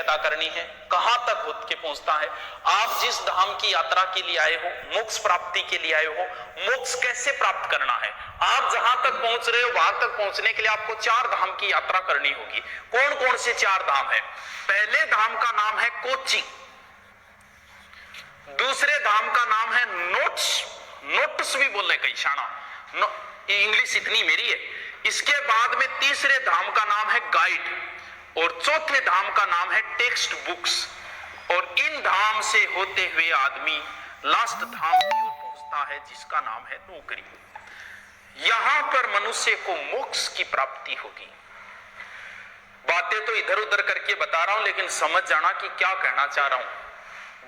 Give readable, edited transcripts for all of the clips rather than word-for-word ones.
पैदा करनी है, कहां तक होत के पहुंचता है। आप जिस धाम की यात्रा के लिए आए हो, मोक्ष प्राप्ति के लिए आए हो, मोक्ष कैसे प्राप्त करना है, आप जहां तक पहुंच रहे हो वहां तक पहुंचने के लिए आपको 4 धाम की यात्रा करनी होगी। कौन कौन से 4 धाम है? पहले धाम का नाम है कोची, दूसरे धाम का नाम है नोट्स, नोट्स भी बोल रहे कई शाना, इंग्लिश इतनी मेरी है। इसके बाद में तीसरे धाम का नाम है गाइड, और चौथे धाम का नाम है टेक्स्ट बुक्स। और इन धाम से होते हुए आदमी लास्ट धाम की ओर पहुंचता है जिसका नाम है नौकरी। यहां पर मनुष्य को मोक्ष की प्राप्ति होगी। बातें तो इधर उधर करके बता रहा हूं, लेकिन समझ जाना कि क्या कहना चाह रहा हूं।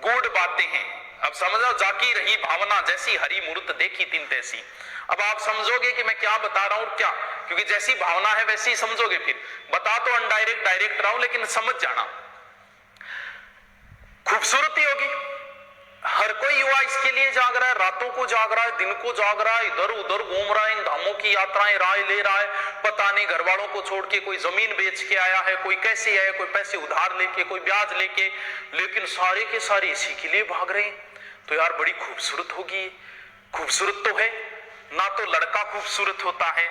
गूढ़ बातें हैं, अब समझो। जाकी रही भावना जैसी हरी मूर्त देखी तिन तैसी। अब आप समझोगे कि मैं क्या बता रहा हूं और क्या, क्योंकि जैसी भावना है वैसे ही समझोगे। फिर बता तो अनडायरेक्ट डायरेक्ट रहा हूं, लेकिन समझ जाना। खूबसूरती होगी, हर कोई युवा इसके लिए जाग रहा है, रातों को जाग रहा है, दिन को जाग रहा है, इधर उधर घूम रहा है, इन धामों की यात्राएं राय ले रहा है। पता नहीं घर वालों को छोड़ के कोई जमीन बेच के आया है, कोई कैसे आया, कोई पैसे उधार लेके, कोई ब्याज लेके, लेकिन सारे के सारे इसी के लिए भाग रहे हैं। तो यार बड़ी खूबसूरत होगी। खूबसूरत तो है ना, तो लड़का खूबसूरत होता है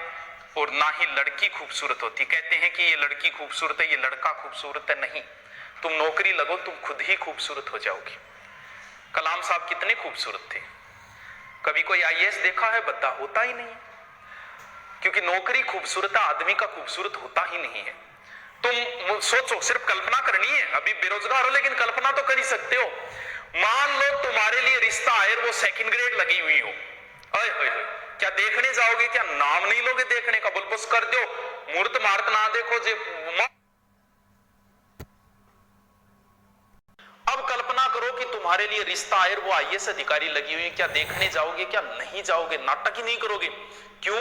और ना ही लड़की खूबसूरत होती। कहते हैं कि ये लड़की खूबसूरत है, ये लड़का खूबसूरत है। नहीं, तुम नौकरी लगो, तुम खुद ही खूबसूरत हो जाओगे। कलाम साहब कितने खूबसूरत थे। कभी कोई आईएएस देखा है? बद्दा होता ही नहीं, क्योंकि नौकरी खूबसूरत है, आदमी का खूबसूरत होता ही नहीं है। तुम सोचो, सिर्फ कल्पना करनी है। अभी बेरोजगार हो लेकिन कल्पना तो कर ही सकते हो। मान लो तुम्हारे लिए रिश्ता आए, वो सेकंड ग्रेड लगी हुई हो, ओए होए होए, क्या देखने जाओगे? क्या नाम नहीं लोगे देखने का? बुलबुस कर दो, मूर्त मार्त ना देखो जे। अब कल्पना करो कि तुम्हारे लिए रिश्ता आए, वो आईएएस अधिकारी लगी हुई है, क्या देखने जाओगे? क्या नहीं जाओगे? नाटक ही नहीं करोगे? क्यों?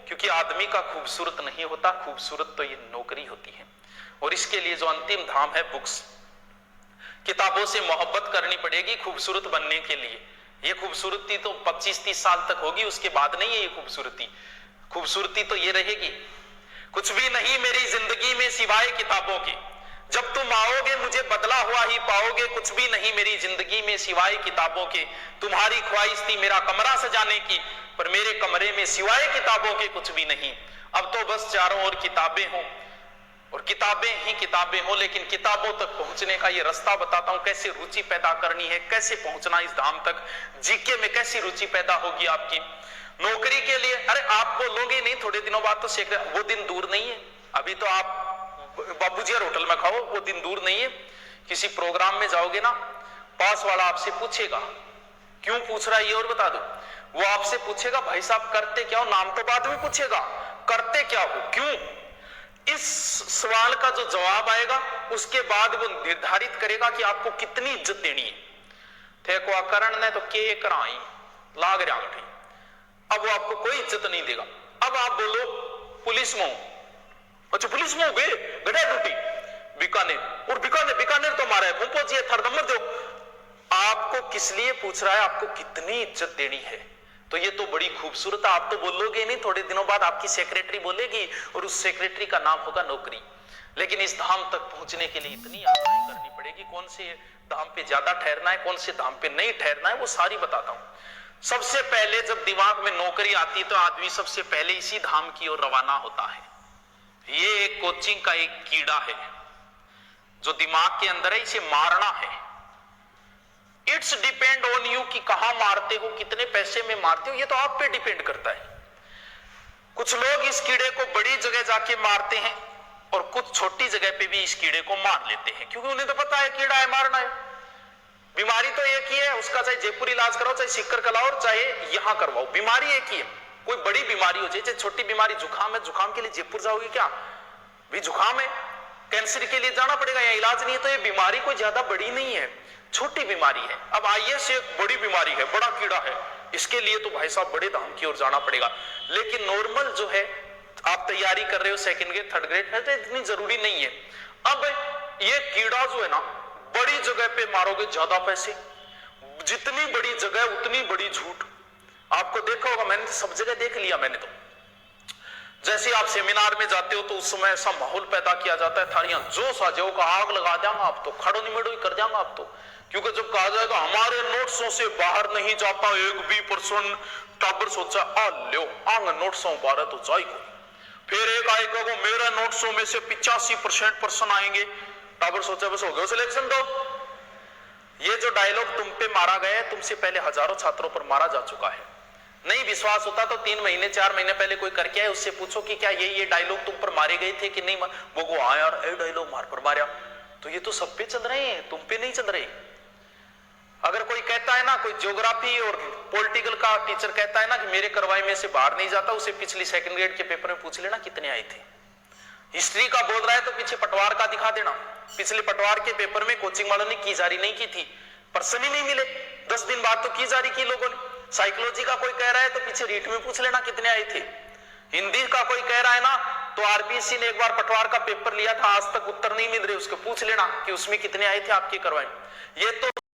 क्योंकि आदमी का खूबसूरत नहीं होता, खूबसूरत तो ये नौकरी होती है। और इसके लिए जो अंतिम धाम है बुक्स, किताबों से मोहब्बत करनी पड़ेगी खूबसूरत बनने के लिए। ये खूबसूरती तो 25-30 साल तक होगी, उसके बाद नहीं है ये खूबसूरती। खूबसूरती तो ये रहेगी, कुछ भी नहीं मेरी जिंदगी में सिवाय किताबों के। जब तुम आओगे मुझे बदला हुआ ही पाओगे, कुछ भी नहीं मेरी जिंदगी में सिवाय किताबों के। तुम्हारी ख्वाहिश थी मेरा कमरा सजाने की, पर मेरे कमरे में सिवाय किताबों के कुछ भी नहीं। अब तो बस चारों ओर किताबें हों, और किताबें ही किताबें हो। लेकिन किताबों तक पहुंचने का ये रास्ता बताता हूं, कैसे रुचि पैदा करनी है, कैसे पहुंचना इस धाम तक। जीके में कैसी रुचि पैदा होगी आपकी। नौकरी के लिए, अरे आप बोलोगे नहीं थोड़े दिनों बाद तो सीख रहे, वो दिन दूर नहीं है। अभी तो आप बाबूजी होटल में खाओ, वो दिन दूर नहीं है। किसी प्रोग्राम में जाओगे ना, पास वाला आपसे पूछेगा, क्यों पूछ रहा है ये और बता दो। वो आपसे पूछेगा भाई साहब करते क्या हो, नाम तो बाद में पूछेगा, करते क्या हो, क्यों। इस सवाल का जो जवाब आएगा उसके बाद वो निर्धारित करेगा कि आपको कितनी इज्जत देनी है। थे को करण ने तो के कराई लाग रहा थी, अब वो आपको कोई इज्जत नहीं देगा। अब आप बोलो पुलिस में हो, अच्छा पुलिस में हो गए, गधा ड्यूटी बीकानेर, और बीकानेर तो हमारा है, पहुंचिए थर्ड नंबर दो। आपको किस लिए पूछ रहा है, आपको कितनी इज्जत देनी है। तो ये तो बड़ी खूबसूरत है। आप तो बोलोगे नहीं, थोड़े दिनों बाद आपकी सेक्रेटरी बोलेगी, और उस सेक्रेटरी का नाम होगा नौकरी। लेकिन इस धाम तक पहुंचने के लिए इतनी यात्राएं करनी पड़ेगी। कौन से धाम पे ज्यादा ठहरना है, कौन से धाम पे नहीं ठहरना है, वो सारी बताता हूं। सबसे पहले जब दिमाग में नौकरी आती है तो आदमी सबसे पहले इसी धाम की ओर रवाना होता है। ये एक कोचिंग का एक कीड़ा है जो दिमाग के अंदर है, इसे मारना है। इट्स डिपेंड ऑन यू कि कहां मारते हो, कितने पैसे में मारते हो, ये तो आप पे डिपेंड करता है। कुछ लोग इस कीड़े को बड़ी जगह जाके मारते हैं और कुछ छोटी जगह पे भी इस कीड़े को मार लेते हैं, क्योंकि उन्हें तो पता है कीड़ा है, मारना है। बीमारी तो एक ही है, उसका चाहे जयपुर इलाज कराओ, चाहे सिक्कर कराओ, चाहे यहां करवाओ, बीमारी एक ही है। कोई बड़ी बीमारी हो जाए, चाहे छोटी बीमारी, जुकाम है, जुकाम के लिए जयपुर जाओगे क्या? भी जुकाम है, कैंसर के लिए जाना पड़ेगा, या इलाज नहीं है। तो ये बीमारी कोई ज्यादा बड़ी नहीं है, छोटी बीमारी है। अब आईएएस एक बड़ी बीमारी है, बड़ा कीड़ा है, इसके लिए तो भाई साहब बड़े धाम की ओर जाना पड़ेगा। लेकिन नॉर्मल जो है, आप तैयारी कर रहे हो सेकंड ग्रेड थर्ड ग्रेड में, तो इतनी जरूरी नहीं है। अब ये कीड़ा जो है ना, बड़ी जगह पे मारोगे ज्यादा पैसे, जितनी बड़ी जगह उतनी बड़ी झूठ। आपको देखा होगा, मैंने तो सब जगह देख लिया। मैंने तो जैसे आप सेमिनार में जाते हो तो उस समय ऐसा माहौल पैदा किया जाता है, थारियां जोश आ जाओ का आग लगा देंगे आप तो, खड़ो निमेड़ो ही कर देंगे आप तो। क्योंकि जब कहा जाएगा हमारे नोट्सों से बाहर नहीं जाता 1% टाबर सोचा आ लो आंग नोट्सों बारह तो जाएगा। फिर एक आएगा वो मेरे नोट्सों में से 85% पर्सन आएंगे, टाबर सोचा बस हो गया सिलेक्शन। तो ये जो डायलॉग तुम पे मारा गया है, तुमसे पहले हजारों छात्रों पर मारा जा चुका है। नहीं विश्वास होता तो 3 महीने 4 महीने पहले कोई करके आए, उससे पूछो कि क्या ये डायलॉग तुम पर मारे गए थे कि नहीं। वो हाँ यार ये डायलॉग मार पर मारा। तो ये तो सब पे चल रहे हैं, तुम पे नहीं चल रहे। अगर कोई कहता है ना, कोई ज्योग्राफी और पॉलिटिकल का टीचर कहता है ना कि मेरे करवाई में से बाहर नहीं जाता, उसे पिछली 2nd ग्रेड के पेपर में पूछ लेना कितने आए थे। हिस्ट्री का बोल रहा है तो पीछे पटवार का दिखा देना, पिछले पटवार के पेपर में कोचिंग वालों ने की जारी नहीं की थी, पर्सन ही नहीं मिले, 10 दिन बाद तो की जारी की लोगों ने। साइकोलॉजी का कोई कह रहा है तो पीछे रीट में पूछ लेना कितने आए थे। हिंदी का कोई कह रहा है ना तो आरपीएससी ने एक बार पटवार का पेपर लिया था, आज तक उत्तर नहीं मिल रहे, उसको पूछ लेना कि उसमें कितने आए थे आपके करवाए। ये तो